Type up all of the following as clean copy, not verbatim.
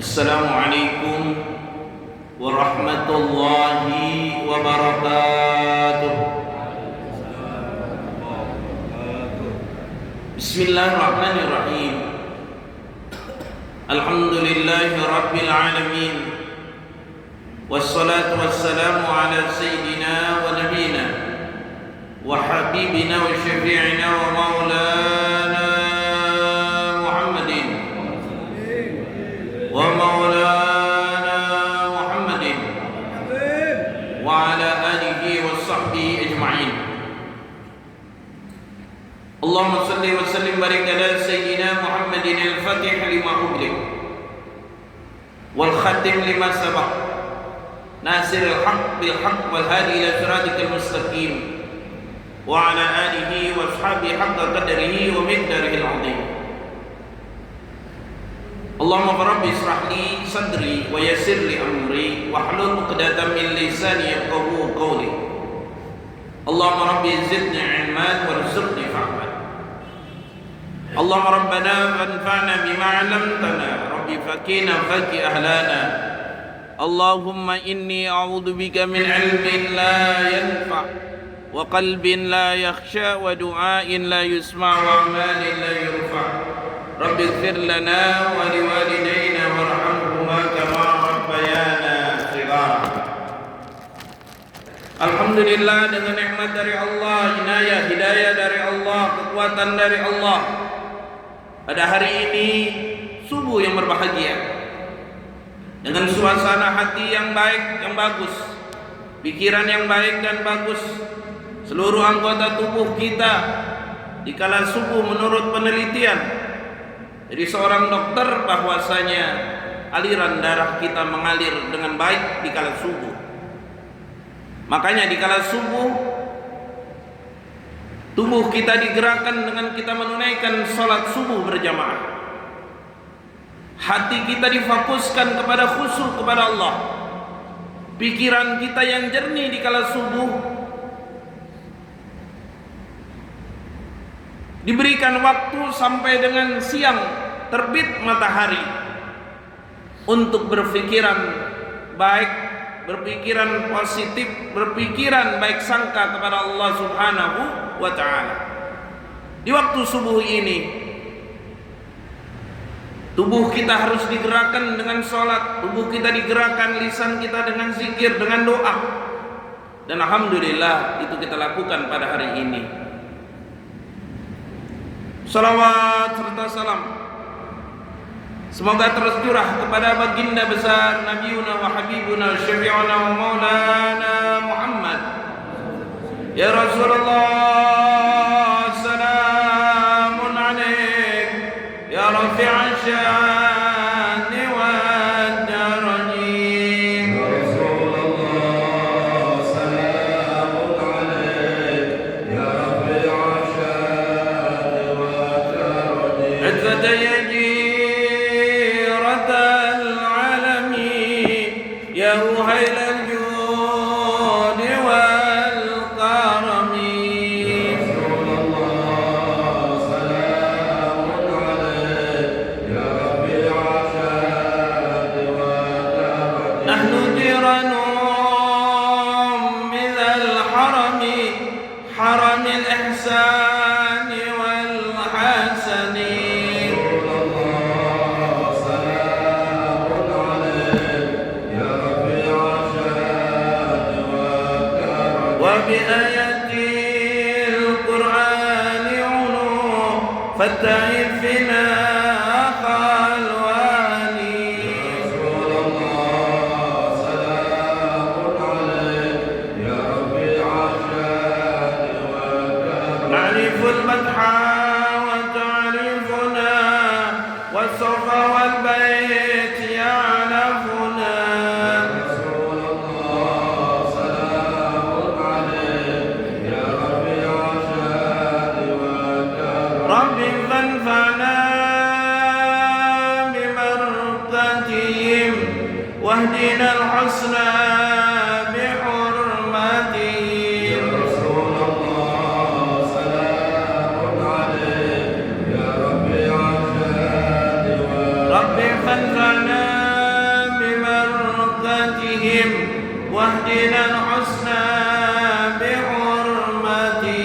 Assalamualaikum warahmatullahi wabarakatuh. Bismillahirrahmanirrahim. Alhamdulillahi rabbil alamin. Wassalatu wassalamu ala sayyidina wa nabiyina wa habibina wa syafi'ina wa maulana Muhammadin wa maulana Muhammadin wa ala alihi wa sahbihi ajma'in. Allahumma salli wa sallim barik ala sayyidina Muhammadin al-fatih lima ughliq wal khatim lima sabaq nasir al-haq bil haq wal hadi ila siratikal mustaqim wa ala alihi wa ashabihi haqqa qadrihi wa miqdarihi al-'azim. Allahumma rabbi israh li sadri wa yassir li amri wa hlul 'uqdatam min lisani yafqahu qawli. Allahumma rabbi zidni 'ilman warzuqni fahman. Allahumma rabbana anfa'na bima 'allamtana rabbi fakina faqih ahlana. Allahumma inni a'udzu bika min 'ilmin la yanfa' wa qalbin la yakhsha wa du'ain la yusma' wa 'amalin la yurfa'. Rabbi ighfir lana wa liwalidayna warhamhuma kama rabbayana shighara. Alhamdulillah, dengan nikmat dari Allah, inayah hidayah dari Allah, kekuatan dari Allah, pada hari ini subuh yang berbahagia, dengan suasana hati yang baik, yang bagus, pikiran yang baik dan bagus, seluruh anggota tubuh kita di kala subuh menurut penelitian dari seorang dokter bahwasanya aliran darah kita mengalir dengan baik di kala subuh. Makanya di kala subuh tubuh kita digerakkan dengan kita menunaikan salat subuh berjamaah. Hati kita difokuskan kepada khusyuk kepada Allah. Pikiran kita yang jernih di kala subuh diberikan waktu sampai dengan siang terbit matahari untuk berpikiran baik, berpikiran positif, berpikiran baik sangka kepada Allah Subhanahu wa ta'ala. Di waktu subuh ini tubuh kita harus digerakkan dengan sholat, tubuh kita digerakkan, lisan kita dengan zikir, dengan doa. Dan alhamdulillah itu kita lakukan pada hari ini. Salawat serta salam semoga tercurah kepada baginda besar Nabiuna wa Habibuna Syafi'una wa Maulana Muhammad. Ya Rasulullah, salamun alaik ya Rafi'an sya'ni wa darajin. Ya Rasulullah, salamun alaik ya Rafi'an sya'ni wa darajin. Izzata yajiratal alamin ya uhailal judi wal karami. Ya Rasulullah, salamun alaik ya Rafi'an sya'ni wa darajin. Nahnu jiranum minal harami haramil ihsani wal hasani. وبآيات القرآن علوم فاتعظ فينا خلواني. يا رسول الله، سلام عليك يا رفيع الشان والكرم. نعرف المدح وتعرفنا والصفا والبيت يعلفنا. واهدنا الحسنى بحرمته. يا رسول الله، سلام عليك يا ربي عشان ربي فانفعنا واهدنا الحسنى بحرمته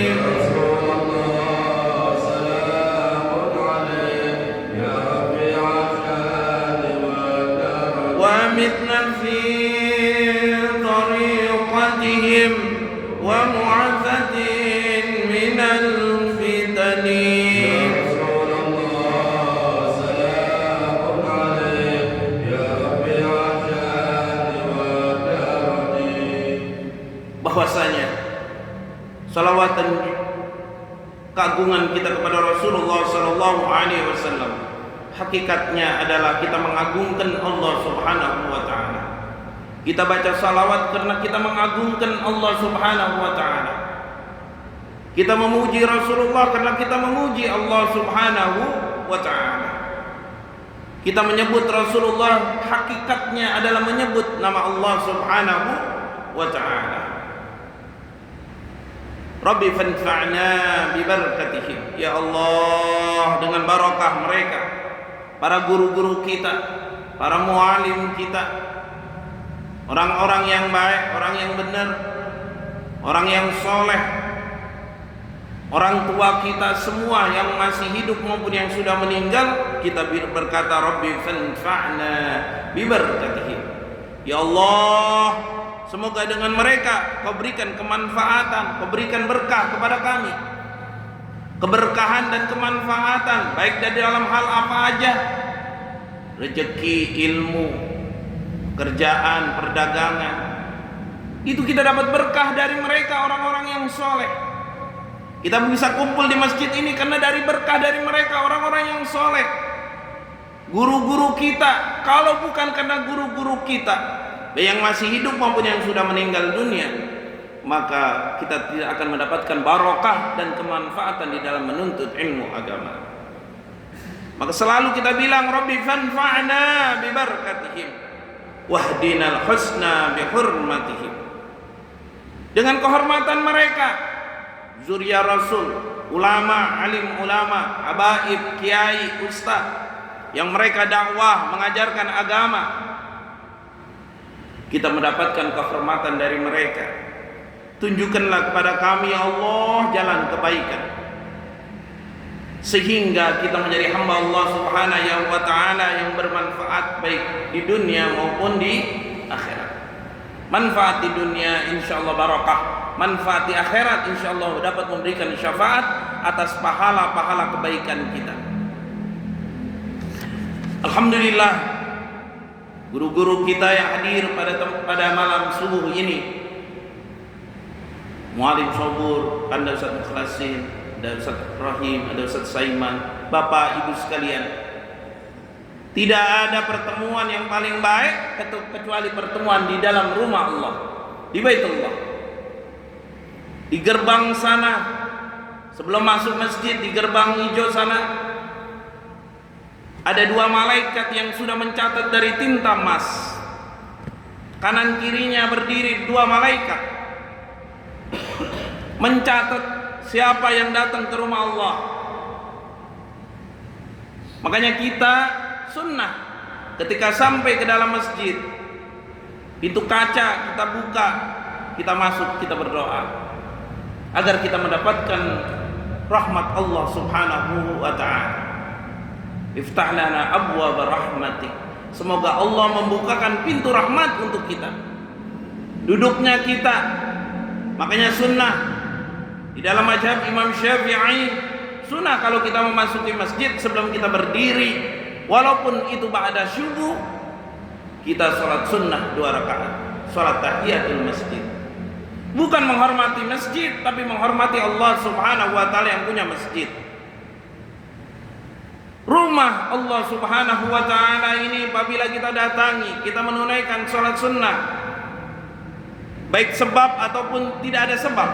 يا رسول الله سلام عليك يا رفيع الشان والكرم ومتنا في طريقتهم ومعافة من الفتن يا رسول الله سلام عليك يا رفيع الشان والكرم. bahwasanya salawat dan keagungan kita kepada Rasulullah sallallahu alaihi wasallam hakikatnya adalah kita mengagungkan Allah Subhanahu wa taala. Kita baca salawat karena kita mengagungkan Allah Subhanahu wa taala. Kita memuji Rasulullah karena kita memuji Allah Subhanahu wa taala. Kita menyebut Rasulullah hakikatnya adalah menyebut nama Allah Subhanahu wa taala. Rabbi fanfa'na bi barakatihim. Ya Allah, dengan barakah mereka, para guru-guru kita, para muallim kita, orang-orang yang baik, orang yang benar, orang yang soleh, orang tua kita semua yang masih hidup maupun yang sudah meninggal, kita berkata Rabbi fanfa'na bi barakatihim. Ya Allah, semoga dengan mereka Kau berikan kemanfaatan, Kau berikan berkah kepada kami, keberkahan dan kemanfaatan baik dari dalam hal apa aja, rezeki, ilmu, pekerjaan, perdagangan. Itu kita dapat berkah dari mereka, orang-orang yang soleh. Kita bisa kumpul di masjid ini karena dari berkah dari mereka, orang-orang yang soleh. Guru-guru kita, kalau bukan karena guru-guru kita yang masih hidup maupun yang sudah meninggal dunia, maka kita tidak akan mendapatkan barokah dan kemanfaatan di dalam menuntut ilmu agama. Maka selalu kita bilang Rabbi fanfa'na bi barakatihim wahdinal husna bi hurmatihim. Dengan kehormatan mereka, zuriya Rasul, ulama, alim ulama, habaib, kiai, ustaz yang mereka dakwah mengajarkan agama, kita mendapatkan kehormatan dari mereka. Tunjukkanlah kepada kami ya Allah jalan kebaikan, sehingga kita menjadi hamba Allah Subhanahu wa taala yang bermanfaat baik di dunia maupun di akhirat. Manfaat di dunia insyaallah barakah, manfaat di akhirat insyaallah dapat memberikan syafaat atas pahala-pahala kebaikan kita. Alhamdulillah, guru-guru kita yang hadir pada malam subuh ini, Muallim Sobur, Anda Ustaz Mukhlasin, ada Ustaz Rahim, ada Ustaz Saiman, Bapak Ibu sekalian. Tidak ada pertemuan yang paling baik kecuali pertemuan di dalam rumah Allah, di Baitullah. Di gerbang sana, sebelum masuk masjid, di gerbang hijau sana, ada dua malaikat yang sudah mencatat dari tinta emas. Kanan kirinya berdiri dua malaikat mencatat siapa yang datang ke rumah Allah. Makanya kita sunnah ketika sampai ke dalam masjid, pintu kaca kita buka, kita masuk, kita berdoa agar kita mendapatkan rahmat Allah Subhanahu wa taala. Iftah lana abwaab rahmatik. Semoga Allah membukakan pintu rahmat untuk kita. Duduknya kita, makanya sunnah di dalam mazhab Imam Syafi'i, sunnah kalau kita memasuki masjid sebelum kita berdiri, walaupun itu ba'da syubuh, kita sholat sunnah 2 rakaat, sholat tahiyatul masjid. Bukan menghormati masjid, tapi menghormati Allah Subhanahu wa taala yang punya masjid. Rumah Allah Subhanahu wa taala ini apabila kita datangi, kita menunaikan sholat sunnah, baik sebab ataupun tidak ada sebab,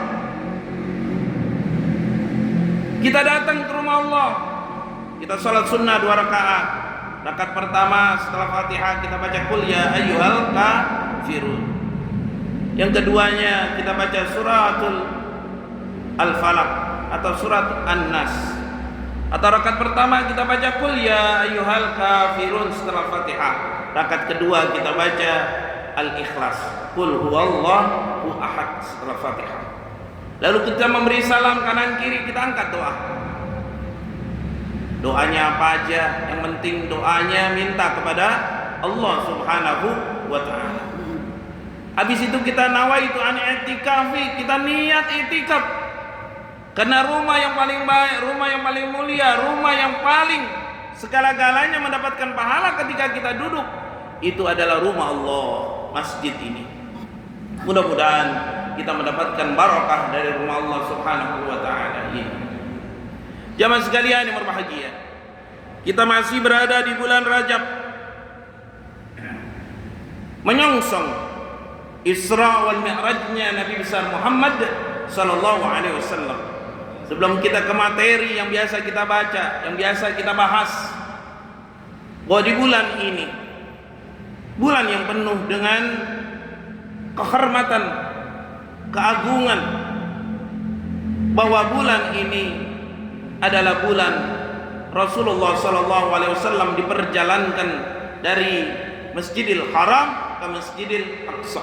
kita datang ke rumah Allah, kita sholat sunnah 2 rakaat. Rakaat pertama setelah Fatihah kita baca qul ya ayyuhal kafirun. Yang keduanya kita baca suratul Al-Falaq atau surat An-Nas. Atau rakaat pertama kita baca qul ya ayyuhal kafirun setelah Fatihah. Rakaat kedua kita baca Al-Ikhlas. Qul huwallahu ahad setelah Fatihah. Lalu kita memberi salam kanan kiri, kita angkat doa. Doanya apa aja, yang penting doanya minta kepada Allah Subhanahu wa ta'ala. Habis itu kita nawaitu an i'tikafi, kita niat i'tikaf. Karena rumah yang paling baik, rumah yang paling mulia, rumah yang paling segala-galanya mendapatkan pahala ketika kita duduk, itu adalah rumah Allah, masjid ini. Mudah-mudahan kita mendapatkan barakah dari rumah Allah Subhanahu wa ta'ala ini. Jamaah sekalian yang berbahagia, kita masih berada di bulan Rajab, menyongsong Isra wal Mi'rajnya Nabi besar Muhammad sallallahu alaihi wasallam. Sebelum kita ke materi yang biasa kita baca, yang biasa kita bahas, bahwa di bulan ini, bulan yang penuh dengan kehormatan, keagungan, bahwa bulan ini adalah bulan Rasulullah sallallahu alaihi wasallam diperjalankan dari Masjidil Haram ke Masjidil Aqsa,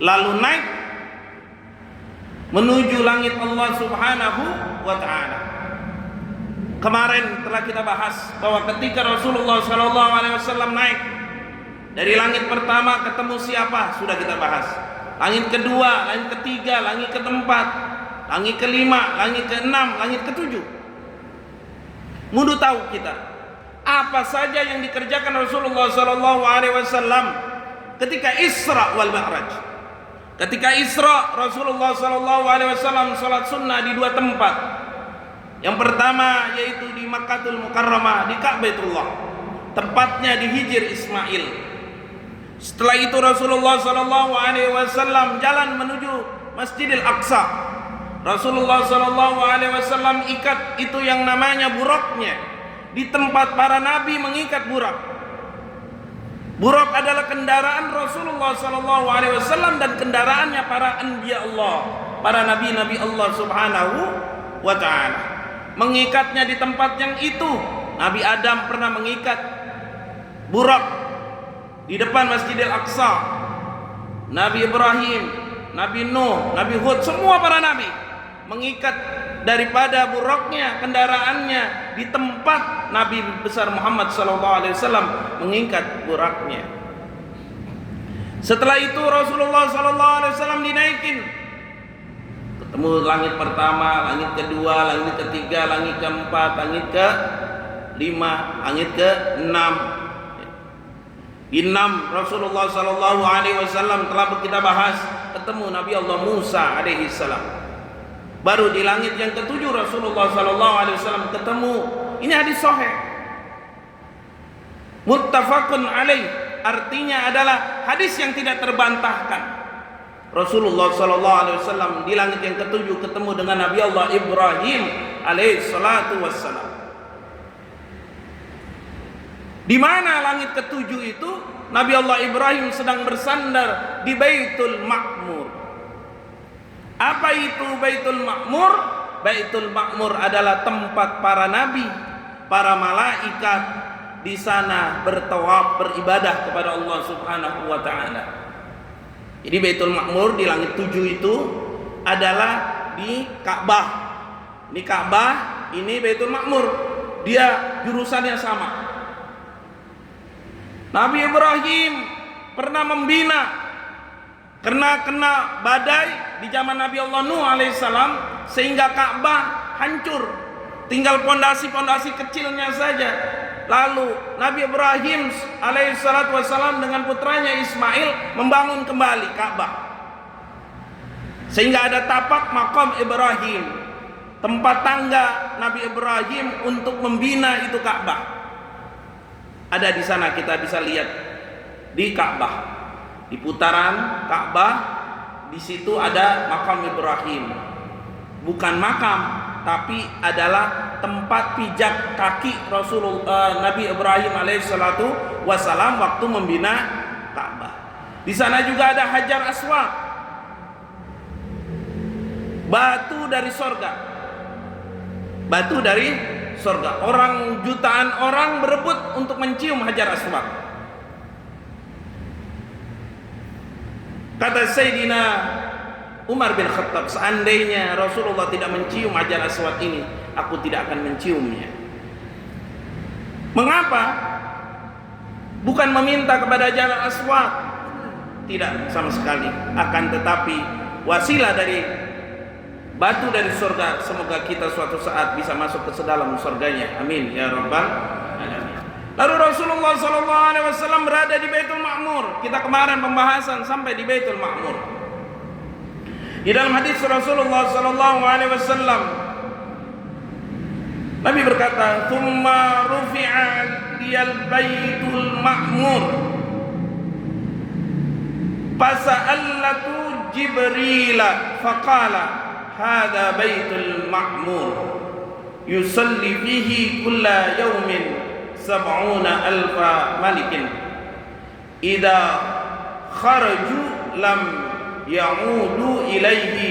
lalu naik menuju langit Allah Subhanahu wa ta'ala. Kemarin telah kita bahas bahwa ketika Rasulullah sallallahu alaihi wasallam naik dari langit pertama, ketemu siapa? Sudah kita bahas. Langit kedua, langit ketiga, langit keempat, langit kelima, langit keenam, langit ketujuh. Mudah tahu kita apa saja yang dikerjakan Rasulullah sallallahu alaihi wasallam ketika Isra wal Mi'raj. Ketika Isra, Rasulullah sallallahu alaihi wasallam salat sunnah di dua tempat. Yang pertama yaitu di Makkahul Mukarramah, di Ka'batullah, tempatnya di Hijr Ismail. Setelah itu Rasulullah sallallahu alaihi wasallam jalan menuju Masjidil Aqsa. Rasulullah sallallahu alaihi wasallam ikat itu yang namanya buraknya. Di tempat para nabi mengikat burak. Burak adalah kendaraan Rasulullah sallallahu alaihi wasallam dan kendaraannya para anbiya Allah, para nabi-nabi Allah Subhanahu wa ta'ala. Mengikatnya di tempat yang itu. Nabi Adam pernah mengikat burak di depan Masjidil Aqsa. Nabi Ibrahim, Nabi Nuh, Nabi Hud, semua para nabi mengikat daripada buraknya, kendaraannya di tempat Nabi besar Muhammad sallallahu alaihi wasallam mengikat buraknya. Setelah itu Rasulullah sallallahu alaihi wasallam dinaikin, ketemu langit pertama, langit kedua, langit ketiga, langit keempat, langit ke-5, langit ke-6. Di 6 Rasulullah sallallahu alaihi wasallam telah kita bahas ketemu Nabi Allah Musa alaihi salam. Baru di langit yang ke-7 Rasulullah sallallahu alaihi wasallam ketemu. Ini hadis sahih. Muttafaqun alaih, artinya adalah hadis yang tidak terbantahkan. Rasulullah sallallahu alaihi wasallam di langit yang ke-7 ketemu dengan Nabi Allah Ibrahim alaihi salatu wassalam. Di mana langit ke-7 itu Nabi Allah Ibrahim sedang bersandar di Baitul Ma'mur. Apa itu Baitul Ma'mur? Baitul Ma'mur adalah tempat para nabi, para malaikat di sana bertawaf, beribadah kepada Allah Subhanahu wa ta'ala. Jadi Baitul Ma'mur di langit 7 itu adalah di Ka'bah. Di Ka'bah ini Baitul Ma'mur, dia jurusannya sama. Nabi Ibrahim pernah membina karena kena badai di zaman Nabi Allah Nuh alaihissalam sehingga Ka'bah hancur, tinggal pondasi-pondasi kecilnya saja. Lalu Nabi Ibrahim alaihissalatu wassalam dengan putranya Ismail membangun kembali Ka'bah, sehingga ada tapak makam Ibrahim, tempat tangga Nabi Ibrahim untuk membina itu Ka'bah. Ada di sana, kita bisa lihat di Ka'bah, di putaran Ka'bah, di situ ada makam Ibrahim. Bukan makam, tapi adalah tempat pijak kaki Rasulullah Nabi Ibrahim alaihissalatu wassalam waktu membina Ka'bah. Di sana juga ada Hajar Aswad, batu dari sorga, batu dari sorga. Orang jutaan orang berebut untuk mencium Hajar Aswad. Kata Sayyidina Umar bin Khattab, seandainya Rasulullah tidak mencium Hajar Aswad ini, aku tidak akan menciumnya. Mengapa? Bukan meminta kepada Hajar Aswad, tidak sama sekali. Akan tetapi wasilah dari batu dari surga, semoga kita suatu saat bisa masuk ke dalam surganya. Amin ya rabbal alamin. Lalu Rasulullah SAW berada di Baitul Ma'mur. Kita kemarin pembahasan sampai di Baitul Ma'mur. Di dalam hadis Rasulullah SAW, Nabi berkata, "Tsumma rufi'a liyal Baitul Ma'mur, fasa'altu Jibril faqala, hadha Baitul Ma'mur, yusalli fihi kulla yawmin 70,000 malikin, idza kharaju lam ya'udu ilaihi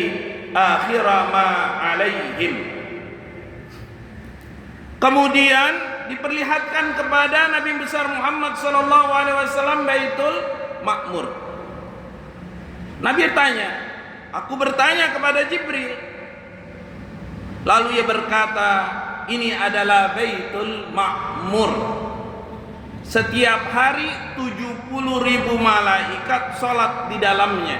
akhira ma alaihim." Kemudian diperlihatkan kepada Nabi besar Muhammad SAW Baitul Ma'mur. Nabi tanya, aku bertanya kepada Jibril. Lalu ia berkata, ini adalah Baitul Ma'mur. Setiap hari 70.000 malaikat sholat di dalamnya.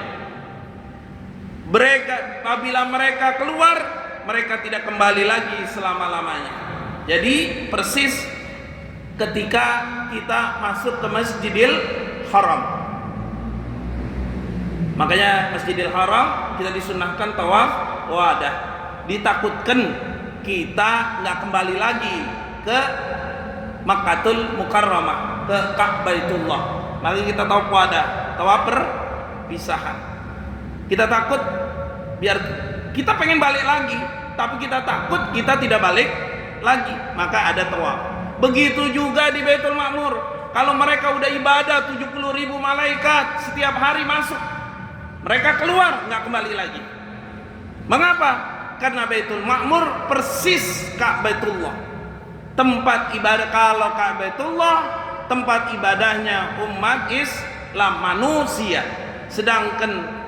Apabila mereka keluar, mereka tidak kembali lagi selama-lamanya. Jadi persis ketika kita masuk ke Masjidil Haram. Makanya Masjidil Haram kita disunahkan tawaf wadah. Ditakutkan kita nggak kembali lagi ke Makkatul Mukarramah, ke Ka'baitullah. Maka kita tawaf wadah, tawaf perpisahan. Kita takut biar kita pengen balik lagi, tapi kita takut kita tidak balik lagi, maka ada tawaf. Begitu juga di Baitul Ma'mur. Kalau mereka udah ibadah 70.000 malaikat setiap hari masuk, mereka keluar nggak kembali lagi. Mengapa? Karena Baitul Ma'mur persis Ka'batullah, tempat ibadah. Kalau Ka'batullah tempat ibadahnya umat Islam manusia, sedangkan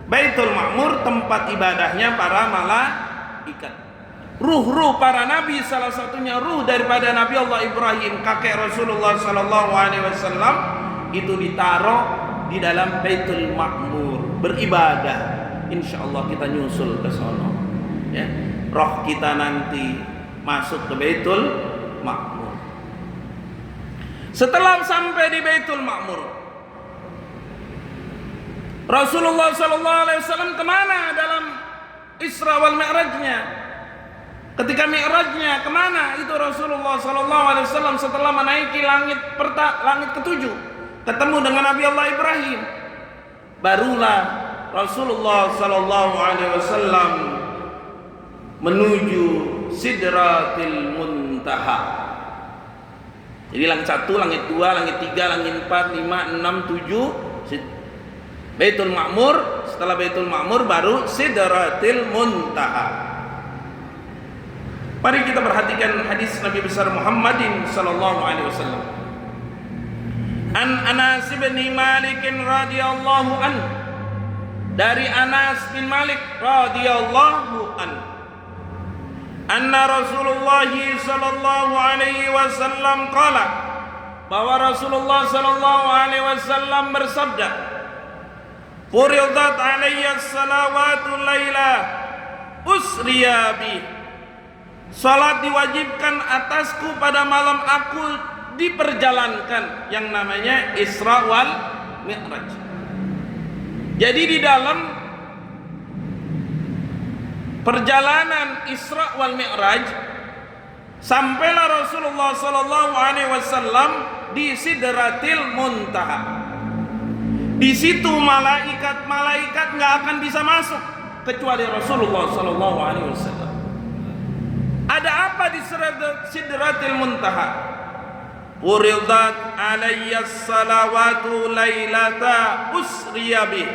Baitul Ma'mur tempat ibadahnya para malaikat. Ruh-ruh para nabi, salah satunya ruh daripada Nabi Allah Ibrahim, kakek Rasulullah SAW, itu ditaruh di dalam Baitul Ma'mur beribadah. Insya Allah kita nyusul ke sono, ya. Roh kita nanti masuk ke Baitul Ma'mur. Setelah sampai di Baitul Ma'mur, Rasulullah SAW kemana dalam Isra wal Mi'rajnya? Ketika Mi'rajnya kemana itu Rasulullah SAW setelah menaiki langit ketujuh, ketemu dengan Nabi Allah Ibrahim, barulah Rasulullah SAW menuju Sidratil Muntaha. Jadi langit 1, langit 2, langit 3, langit 4, 5, 6, 7 Baitul Ma'mur. Setelah Baitul Ma'mur baru Sidratil Muntaha. Mari kita perhatikan hadis Nabi besar Muhammadin sallallahu alaihi wasallam. An Anas bin Malik radhiyallahu anhu, dari Anas bin Malik radhiyallahu anhu, anna Rasulullah sallallahu alaihi wasallam qala, bahwa Rasulullah sallallahu alaihi wasallam bersabda, furidat alayya salawatu laila usriya bi, salat diwajibkan atasku pada malam aku diperjalankan, yang namanya Isra wal Mi'raj. Jadi di dalam perjalanan Isra wal Mi'raj sampailah Rasulullah sallallahu alaihi wasallam di Sidratil Muntaha. Di situ malaikat nggak akan bisa masuk kecuali Rasulullah sallallahu alaihi wasallam. Ada apa di Sidratil Muntaha? Furidat alayya salawatu lailata usriya bih,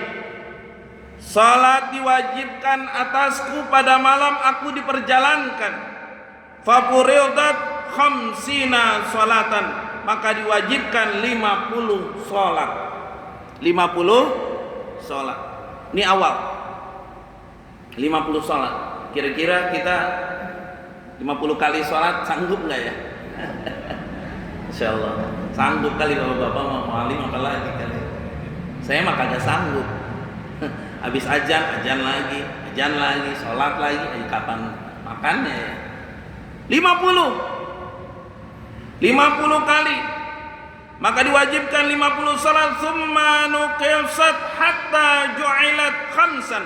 salat diwajibkan atasku pada malam aku diperjalankan. Fafuridat khamsina salatan, maka diwajibkan 50 salat. 50 sholat. Ini awal 50 sholat. Kira-kira kita 50 kali sholat sanggup nggak ya? Insya Allah sanggup kali. Bapak-bapak mau alim apalagi kali. Saya mah kagak sanggup. Habis ajan lagi, sholat lagi. Kapan makannya ya? 50 kali. Maka diwajibkan 50 salat. Tsumma nuqisat hatta ju'ilat khamsan.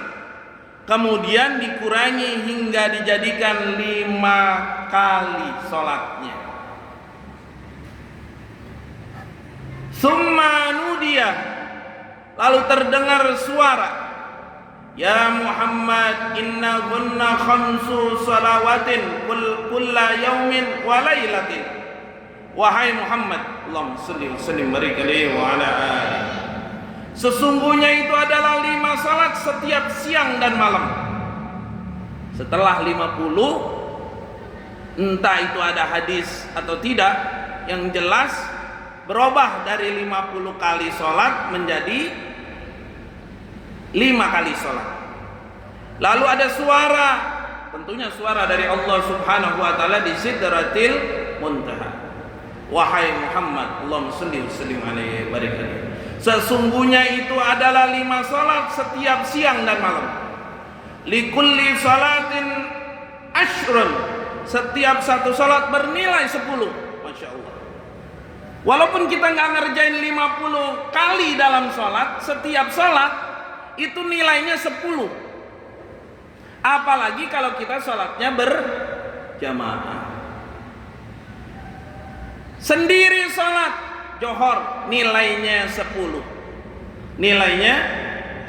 Kemudian dikurangi hingga dijadikan 5 kali salatnya. Tsumma nudiya, lalu terdengar suara, ya Muhammad, inna gunna khamsu salawatin kulla yaumin wa laylatin. Wahai Muhammad, Allahumma shalli wa sallim barik alaihi wa ala alihi, sesungguhnya itu adalah 5 salat setiap siang dan malam. Setelah 50, entah itu ada hadis atau tidak, yang jelas berubah dari 50 kali salat menjadi 5 kali salat. Lalu ada suara, tentunya suara dari Allah Subhanahu wa taala di Sidratil Muntaha. Wahai Muhammad, Allahumma shalli wa sallim alaihi barik alaihi, sesungguhnya itu adalah 5 salat setiap siang dan malam. Likulli salatin ashrun, setiap satu salat bernilai 10. Masya Allah. Walaupun kita nggak ngerjain 50 kali dalam salat, setiap salat itu nilainya 10. Apalagi kalau kita salatnya berjamaah. Sendiri salat Johor nilainya 10. Nilainya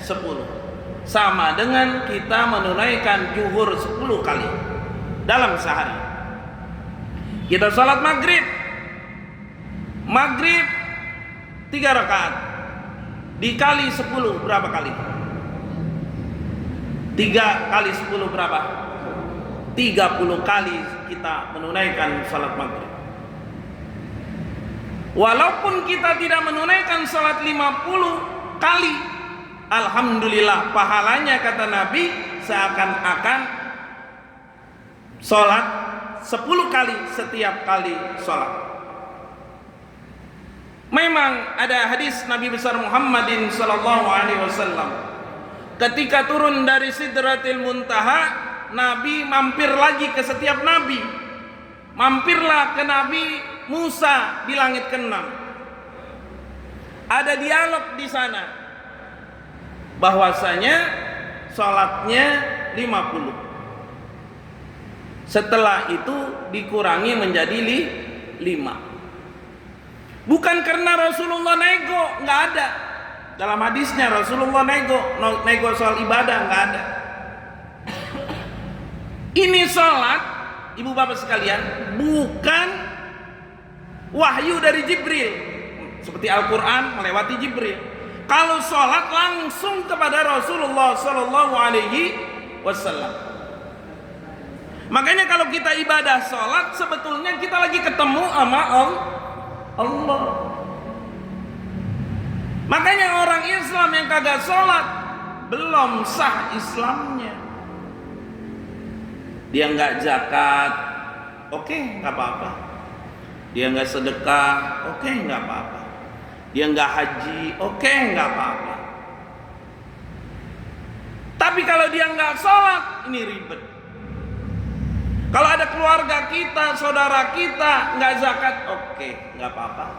10. Sama dengan kita menunaikan zuhur 10 kali dalam sehari. Kita salat maghrib 3 rakaat dikali 10 berapa kali? 3 kali 10 berapa? 30 kali kita menunaikan salat maghrib. Walaupun kita tidak menunaikan salat 50 kali, alhamdulillah pahalanya kata Nabi seakan-akan salat 10 kali setiap kali salat. Memang ada hadis Nabi besar Muhammadin sallallahu alaihi wasallam, ketika turun dari Sidratil Muntaha, Nabi mampir lagi ke setiap nabi. Mampirlah ke Nabi Musa di langit ke-6. Ada dialog di sana bahwasanya salatnya 50. Setelah itu dikurangi menjadi 5. Bukan karena Rasulullah nego, nggak ada. Dalam hadisnya Rasulullah nego soal ibadah, nggak ada. Ini salat, ibu bapak sekalian, bukan wahyu dari Jibril seperti Al-Quran melewati Jibril. Kalau salat langsung kepada Rasulullah Sallallahu Alaihi Wasallam. Makanya kalau kita ibadah salat, sebetulnya kita lagi ketemu sama Allah. Makanya orang Islam yang kagak salat belum sah Islamnya. Dia nggak zakat, oke, nggak apa-apa. Dia nggak sedekah, oke, nggak apa-apa. Dia nggak haji, oke, nggak apa-apa. Tapi kalau dia nggak sholat, ini ribet. Kalau ada keluarga kita, saudara kita nggak zakat, oke, nggak apa-apa.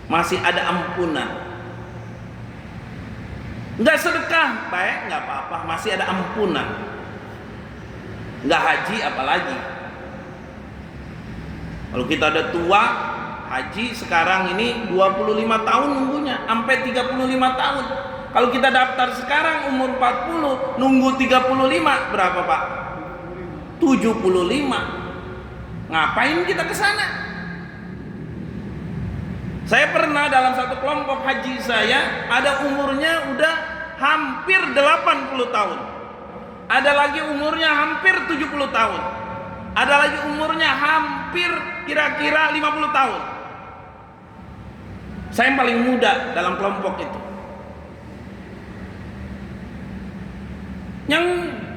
Masih ada ampunan. Nggak sedekah, baik, nggak apa-apa, masih ada ampunan. Nggak haji apalagi. Kalau kita ada tua, haji sekarang ini 25 tahun nunggunya, sampai 35 tahun. Kalau kita daftar sekarang umur 40, nunggu 35 berapa Pak? 75. Ngapain kita ke sana? Saya pernah dalam satu kelompok haji saya, ada umurnya udah hampir 80 tahun. Ada lagi umurnya hampir 70 tahun. Ada lagi umurnya hampir kira-kira 50 tahun. Saya yang paling muda dalam kelompok itu. Yang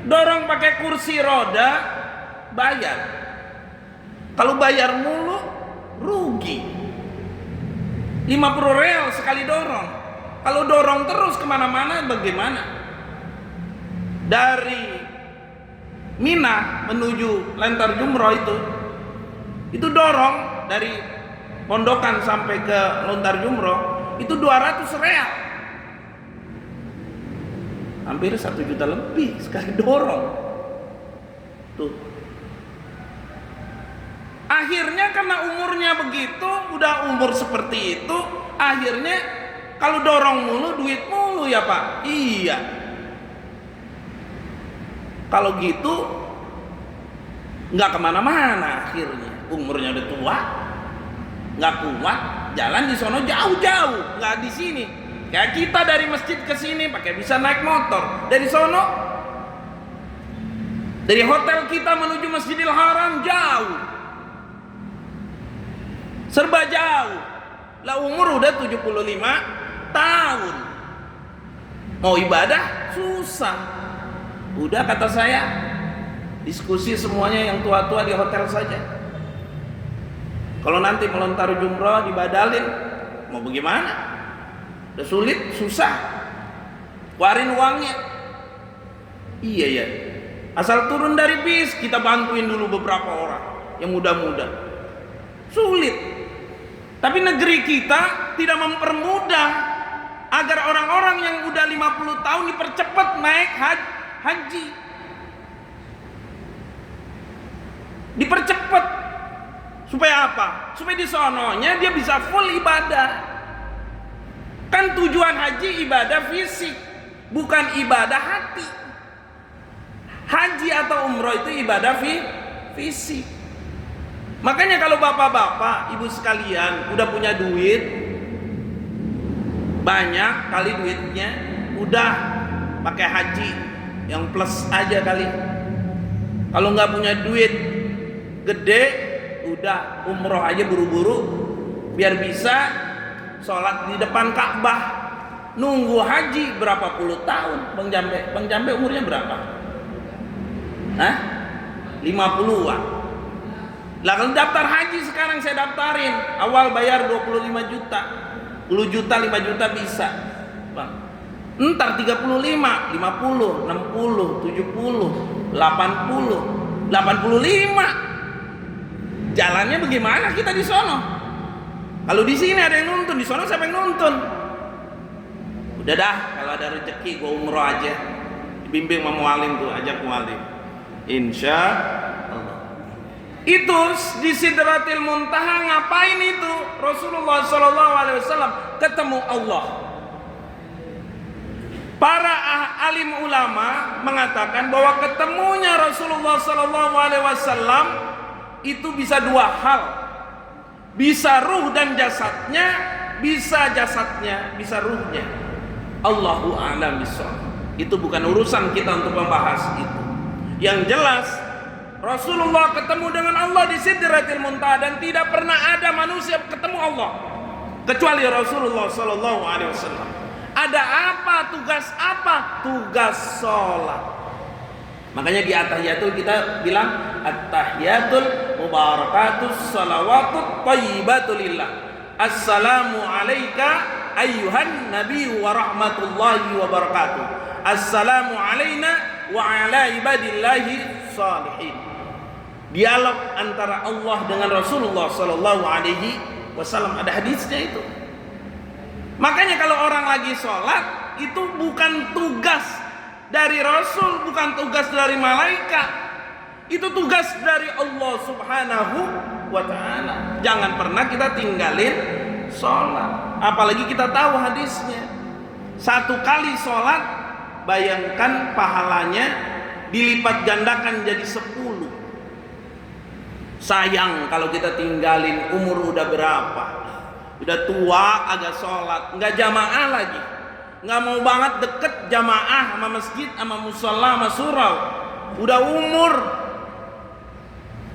dorong pakai kursi roda bayar. Kalau bayar mulu rugi. 50 real sekali dorong. Kalau dorong terus kemana-mana bagaimana? Dari Mina menuju Lontar Jumroh itu dorong dari pondokan sampai ke Lontar Jumroh itu 200 real. Hampir 1 juta lebih sekali dorong. Tuh. Akhirnya karena umurnya begitu, udah umur seperti itu, akhirnya kalau dorong mulu, duit mulu ya Pak. Iya. Kalau gitu nggak kemana-mana akhirnya. Umurnya udah tua, nggak kuat, jalan di sono jauh-jauh, nggak di sini. Kayak kita dari masjid ke sini pakai bisa naik motor. Dari sono, dari hotel kita menuju Masjidil Haram jauh, serba jauh. Lah umur udah 75 tahun, mau ibadah susah. Udah kata saya, diskusi semuanya yang tua-tua di hotel saja. Kalau nanti melontar jumroh dibadalin, mau bagaimana? Udah sulit, susah. Keluarin uangnya. Iya ya. Asal turun dari bis, kita bantuin dulu beberapa orang yang muda-muda. Sulit. Tapi negeri kita tidak mempermudah agar orang-orang yang udah 50 tahun dipercepat naik haji. Dipercepat. Supaya apa? Supaya di sononya dia bisa full ibadah. Kan tujuan haji ibadah fisik, bukan ibadah hati. Haji atau umroh itu ibadah fisik. Makanya kalau bapak-bapak, ibu sekalian udah punya duit, banyak kali duitnya, udah pakai haji yang plus aja kali. Kalau nggak punya duit gede, udah umroh aja buru-buru, biar bisa sholat di depan Ka'bah. Nunggu haji berapa puluh tahun. Bang Jambe umurnya berapa? Hah? 50-an. Lah kalau daftar haji sekarang saya daftarin, awal bayar 25 juta, 10 juta, 5 juta bisa Bang. Entar 35, 50, 60, 70, 80, 85. Jalannya bagaimana kita di sono? Kalau di sini ada yang nuntun, di sana siapa yang nuntun? Udah dah, kalau ada rezeki gua umroh aja. Dibimbing sama mualim tuh, ajak mualim. Insya Allah. Itu di Sidratil Muntaha ngapain itu? Rasulullah SAW ketemu Allah. Para alim ulama mengatakan bahwa ketemunya Rasulullah SAW itu bisa dua hal. Bisa ruh dan jasadnya, bisa jasadnya, bisa ruhnya. Allahu a'lam bishawab. Itu bukan urusan kita untuk membahas itu. Yang jelas Rasulullah ketemu dengan Allah di Sidratil Muntaha dan tidak pernah ada manusia ketemu Allah kecuali Rasulullah sallallahu alaihi wasallam. Ada apa? Tugas apa? Tugas sholat. Makanya di at-tahiyatul kita bilang at-tahiyatul mubarakatus salawatut thayyibatul lillah. Assalamu alayka ayyuhan nabi wa rahmatullahi wa barakatuh. Assalamu alayna wa ala ibadillahi salihin. Dialog antara Allah dengan Rasulullah sallallahu alaihi wasallam, ada hadisnya itu. Makanya kalau orang lagi sholat itu bukan tugas dari Rasul, bukan tugas dari malaikat. Itu tugas dari Allah Subhanahu wa ta'ala. Jangan pernah kita tinggalin sholat. Apalagi kita tahu hadisnya. 1 kali sholat, bayangkan pahalanya dilipat gandakan jadi 10. Sayang kalau kita tinggalin, umur udah berapa, udah tua agak sholat, nggak jamaah lagi. Nggak mau banget deket jamaah sama masjid, sama musola, sama surau. Udah umur,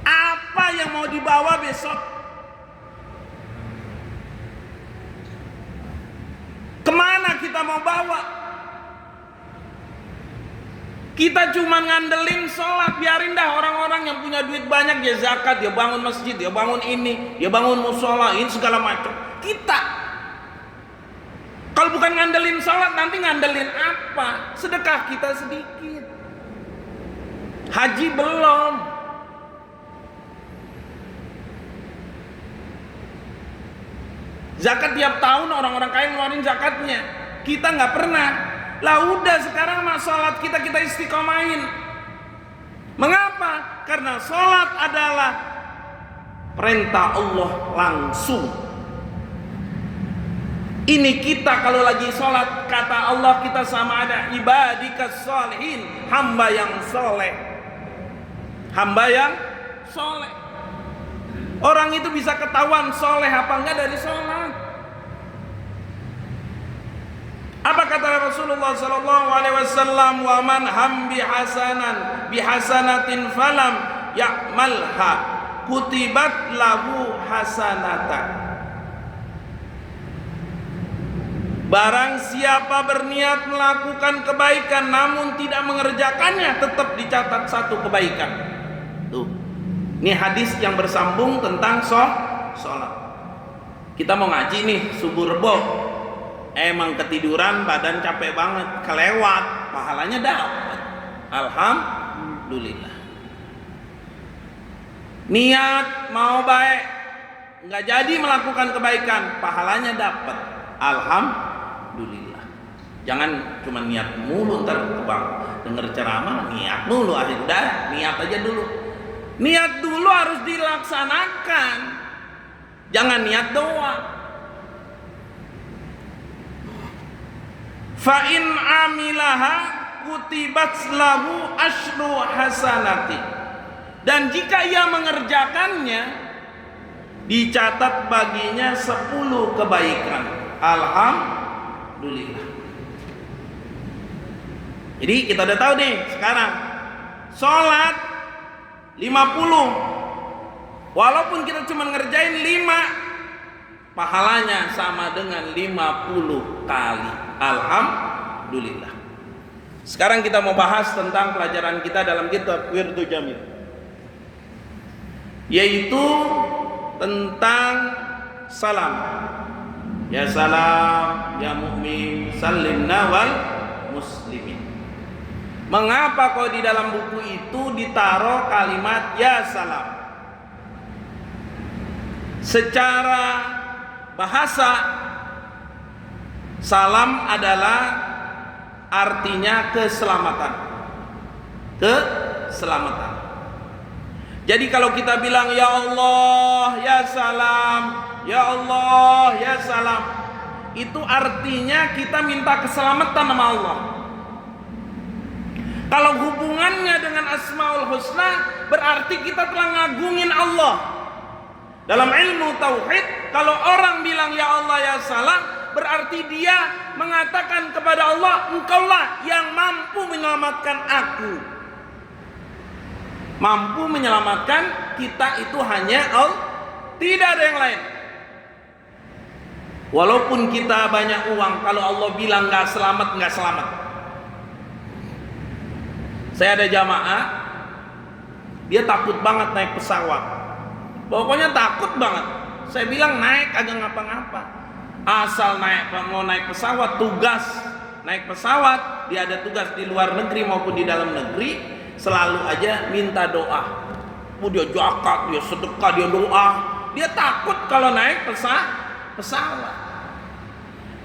apa yang mau dibawa besok? Kemana kita mau bawa? Kita cuma ngandelin sholat, biarin dah orang-orang yang punya duit banyak, dia zakat, dia bangun masjid, dia bangun ini, dia bangun musola, ini segala macam. Kita, kalau bukan ngandelin sholat, nanti ngandelin apa? Sedekah kita sedikit, haji belum. Zakat tiap tahun orang-orang kaya ngeluarin zakatnya, kita nggak pernah. Lah udah sekarang mah sholat kita istiqomahin. Mengapa? Karena sholat adalah perintah Allah langsung. Ini kita kalau lagi sholat, kata Allah kita sama ada ibadikas sholihin, hamba yang soleh. Hamba yang soleh. Orang itu bisa ketahuan soleh apa enggak dari sholat. Apa kata Rasulullah sallallahu alaihi wasallam, "Wa man ham bihasanatin falam ya'malha kutibat lahu hasanatan." Barang siapa berniat melakukan kebaikan namun tidak mengerjakannya, tetap dicatat satu kebaikan. Tuh. Ini hadis yang bersambung tentang sholat. Kita mau ngaji nih subuh Rebo. Emang ketiduran, badan capek banget, kelewat, pahalanya dapat. Alhamdulillah. Niat mau baik, nggak jadi melakukan kebaikan, pahalanya dapat. Alhamdulillah. Jangan cuma niat mulu, ntar bang denger ceramah niat mulu, akhirnya niat aja dulu. Niat dulu harus dilaksanakan, jangan niat doang. Fa in amilaha kutibat lahu asyru hasanati. Dan jika ia mengerjakannya, dicatat baginya 10 kebaikan. Alhamdulillah. Jadi kita udah tahu nih sekarang sholat 50. Walaupun kita cuma ngerjain 5, pahalanya sama dengan 50 kali. Alhamdulillah. Sekarang kita mau bahas tentang pelajaran kita dalam kitab Wirdu Jamil, yaitu tentang salam. Ya salam, ya mukmin, salimna wal muslimin. Mengapa kok di dalam buku itu ditaruh kalimat ya salam? Secara bahasa, salam adalah artinya keselamatan. Keselamatan. Jadi kalau kita bilang ya Allah, ya salam, ya Allah, ya salam, itu artinya kita minta keselamatan sama Allah. Kalau hubungannya dengan Asmaul Husna, berarti kita telah ngagungin Allah. Dalam ilmu tauhid, kalau orang bilang ya Allah, ya salam, berarti dia mengatakan kepada Allah, engkaulah yang mampu menyelamatkan aku. Mampu menyelamatkan kita itu hanya Allah, tidak ada yang lain. Walaupun kita banyak uang, kalau Allah bilang gak selamat, gak selamat. Saya ada jamaah, dia takut banget naik pesawat. Pokoknya takut banget. Saya bilang naik agak ngapa-ngapa. Asal mau naik pesawat, tugas naik pesawat, dia ada tugas di luar negeri maupun di dalam negeri, selalu aja minta doa. Dia zakat, dia sedekah, dia doa. Dia takut kalau naik pesawat.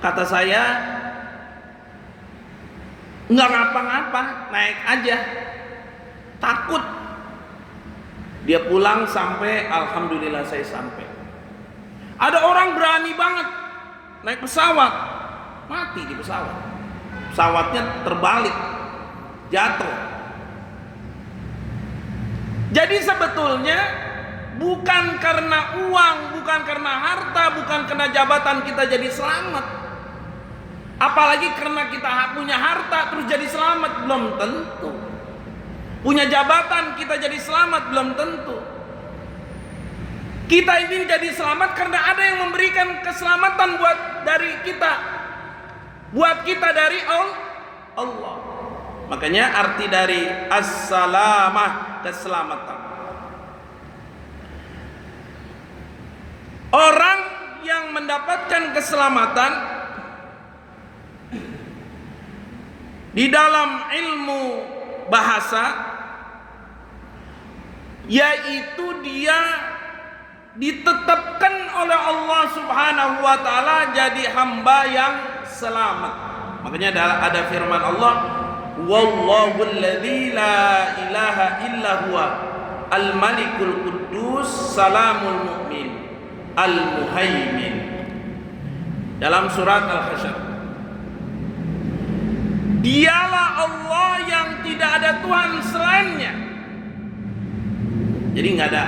Kata saya, nggak ngapa-ngapa, naik aja. Takut. Dia pulang sampai, alhamdulillah saya sampai. Ada orang berani banget naik pesawat, mati di pesawat. Pesawatnya terbalik, jatuh. Jadi sebetulnya bukan karena uang, bukan karena harta, bukan karena jabatan kita jadi selamat. Apalagi karena kita punya harta terus jadi selamat, belum tentu. Punya jabatan kita jadi selamat, belum tentu. Kita ini jadi selamat karena ada yang memberikan keselamatan buat kita dari Allah. Makanya arti dari as-salamah, keselamatan. Orang yang mendapatkan keselamatan di dalam ilmu bahasa, yaitu dia ditetapkan oleh Allah Subhanahu wa taala jadi hamba yang selamat. Makanya ada firman Allah, wallahu alladzi la ilaha illa huwa al-malikul quddus salamul mu'min al-muhaimin, dalam surat Al-Hasyr. Dialah Allah yang tidak ada Tuhan selainnya. Jadi nggak ada.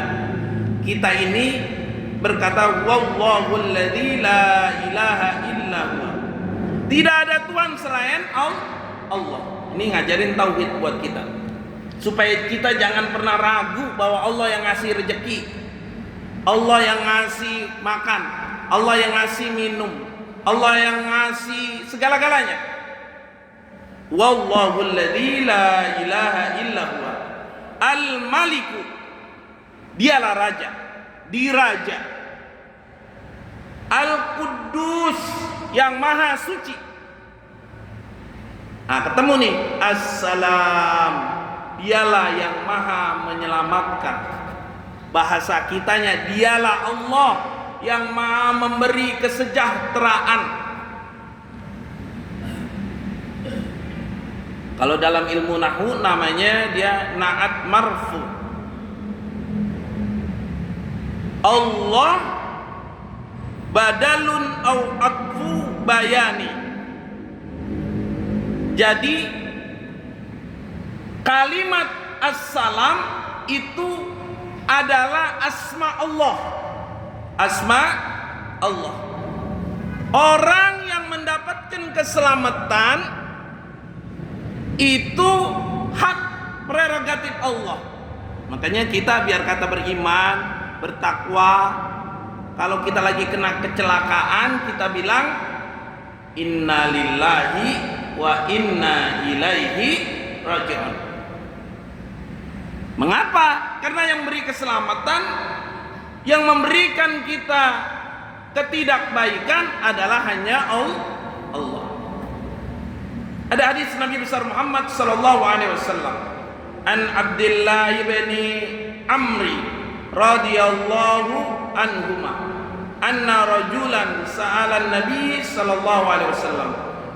Kita ini berkata wallahu alladzi la ilaha illa huwa, tidak ada Tuhan selain Allah. Ini ngajarin tauhid buat kita, supaya kita jangan pernah ragu bahwa Allah yang ngasih rezeki, Allah yang ngasih makan, Allah yang ngasih minum, Allah yang ngasih segala-galanya. Wallahu alladzi la ilaha illa huwa al-maliku, dialah raja, diraja, al-quddus, yang maha suci. Nah, ketemu nih, assalam, dialah yang maha menyelamatkan. Bahasa kitanya, dialah Allah yang maha memberi kesejahteraan. Kalau dalam ilmu nahwu namanya dia na'at marfu. Allah badalun au atfu bayani. Jadi kalimat assalam itu adalah asma Allah. Asma Allah. Orang yang mendapatkan keselamatan itu hak prerogatif Allah. Makanya kita biar kata beriman, bertakwa, kalau kita lagi kena kecelakaan kita bilang inna lillahi wa inna ilaihi raji'un. Mengapa? Karena yang memberi keselamatan, yang memberikan kita ketidakbaikan adalah hanya Allah. Ada hadis Nabi besar Muhammad sallallahu alaihi wasallam, an Abdullah bin Amri radhiyallahu anhuma anna rajulan sa'ala Nabi sallallahu alaihi wasallam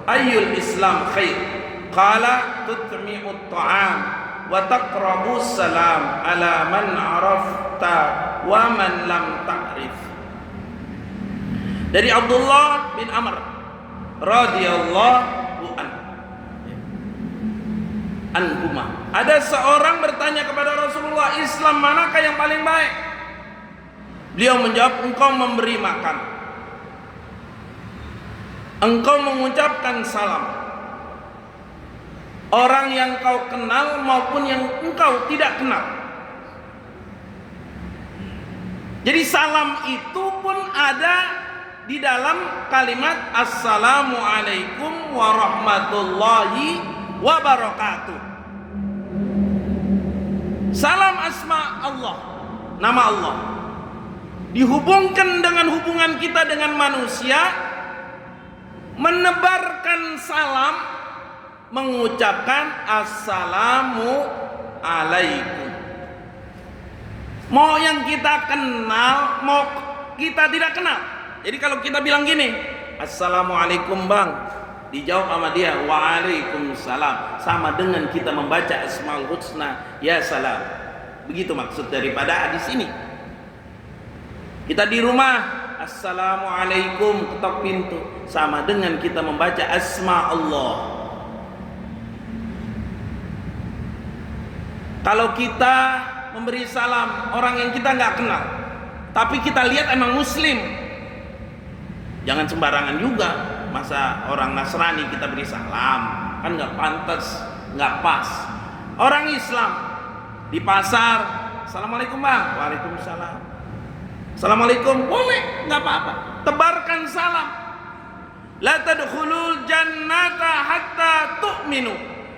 ayyul islam khair, qala tutmi'ut ta'am wa taqrabus salam ala man arafta wa man lam ta'rif. Dari Abdullah bin Amr radhiyallahu anhuma, ada seorang bertanya kepada Rasulullah, Islam manakah yang paling baik? Beliau menjawab, engkau memberi makan, engkau mengucapkan salam, orang yang kau kenal maupun yang engkau tidak kenal. Jadi salam itu pun ada di dalam kalimat assalamualaikum warahmatullahi wabarakatuh. Salam asma Allah, nama Allah, dihubungkan dengan hubungan kita dengan manusia, menebarkan salam, mengucapkan assalamu alaikum. Mau yang kita kenal, mau kita tidak kenal. Jadi kalau kita bilang gini, assalamualaikum bang, dijawab sama dia waalaikumsalam, sama dengan kita membaca asmaul husna ya salam. Begitu maksud daripada hadis ini. Kita di rumah assalamualaikum, ketok pintu, sama dengan kita membaca asma Allah. Kalau kita memberi salam orang yang kita nggak kenal, tapi kita lihat emang muslim, jangan sembarangan juga. Masa orang Nasrani kita beri salam, kan nggak pantas, nggak pas. Orang Islam di pasar, assalamualaikum bang, waalaikumsalam, assalamualaikum, boleh, nggak apa-apa. Tebarkan salam. La tadkhulul jannata hatta tu'minu,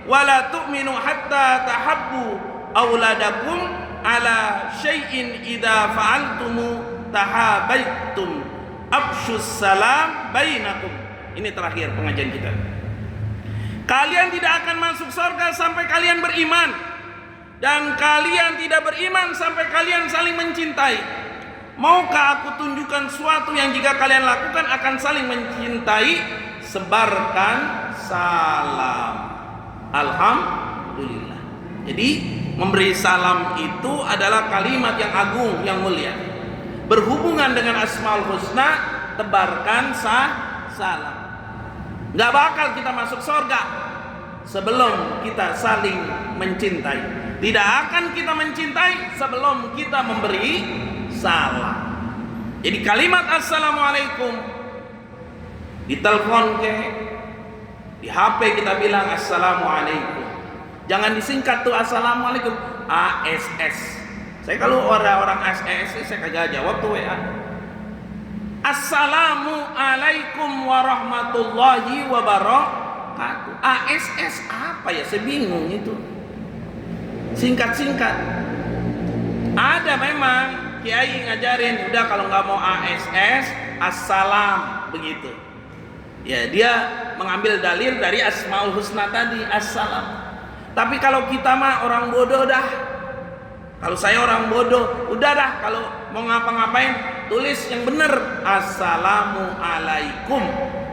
wala tu'minu hatta tahabbu auladakum ala syai'in idza fa'altumu tahabaitum afshus salam bainakum. Ini terakhir pengajian kita. Kalian tidak akan masuk surga sampai kalian beriman, dan kalian tidak beriman sampai kalian saling mencintai. Maukah aku tunjukkan suatu yang jika kalian lakukan akan saling mencintai? Sebarkan salam. Alhamdulillah. Jadi memberi salam itu adalah kalimat yang agung, yang mulia. Berhubungan dengan Asmaul Husna, tebarkan salam. Gak bakal kita masuk surga sebelum kita saling mencintai. Tidak akan kita mencintai sebelum kita memberi salam. Jadi kalimat assalamualaikum di telepon ke, di HP kita bilang assalamualaikum. Jangan disingkat tuh assalamualaikum ASS. Saya kalau orang ASS saya kagak jawab tuh WA. Assalamualaikum warahmatullahi wabarakatuh. ASS apa ya? Saya bingung itu. Singkat-singkat. Ada memang kiai ngajarin, udah kalau nggak mau ASS, assalam begitu. Ya dia mengambil dalil dari Asmaul Husna tadi, assalam. Tapi kalau kita mah orang bodoh dah. Kalau saya orang bodoh, udah dah kalau mau ngapa-ngapain tulis yang benar assalamualaikum.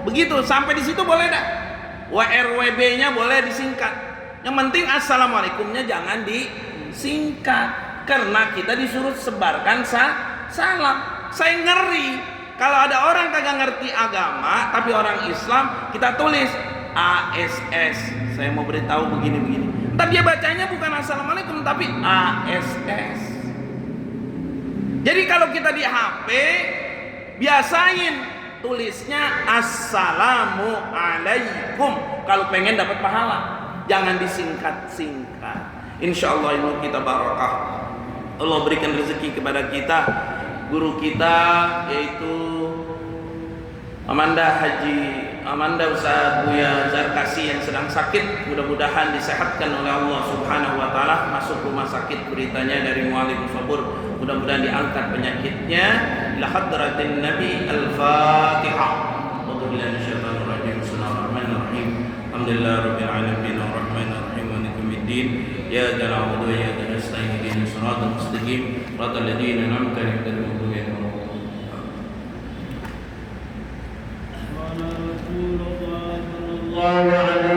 Begitu sampai di situ boleh dah. WRWB-nya boleh disingkat. Yang penting assalamualaikumnya jangan disingkat karena kita disuruh sebarkan salam. Saya ngeri kalau ada orang kagak ngerti agama tapi orang Islam kita tulis ASS. Saya mau beritahu begini-begini. Tapi dia bacanya bukan assalamualaikum tapi ASS. Jadi kalau kita di HP biasain tulisnya assalamualaikum kalau pengen dapat pahala. Jangan disingkat-singkat. Insyaallah ilmu kita barakah. Allah berikan rezeki kepada kita. Guru kita yaitu Amanda Ustaz Buya Zarkasi yang sedang sakit, mudah-mudahan disehatkan oleh Allah Subhanahu wa taala. Masuk rumah sakit beritanya dari Mualim Sabur, mudah-mudahan diangkat penyakitnya. Ila hadratin Nabi Al-Fatihah. A'udzubillahi minasyaitonir rajim. Bismillahirrahmanirrahim. Alhamdulillahirabbil alamin arrahmanir rahim maliki yaumiddin. Iyyaka na'budu wa iyyaka nasta'in ihdinas siratal mustaqim siratal ladzina an'amta 'alaihim ghairil maghdubi 'alaihim الله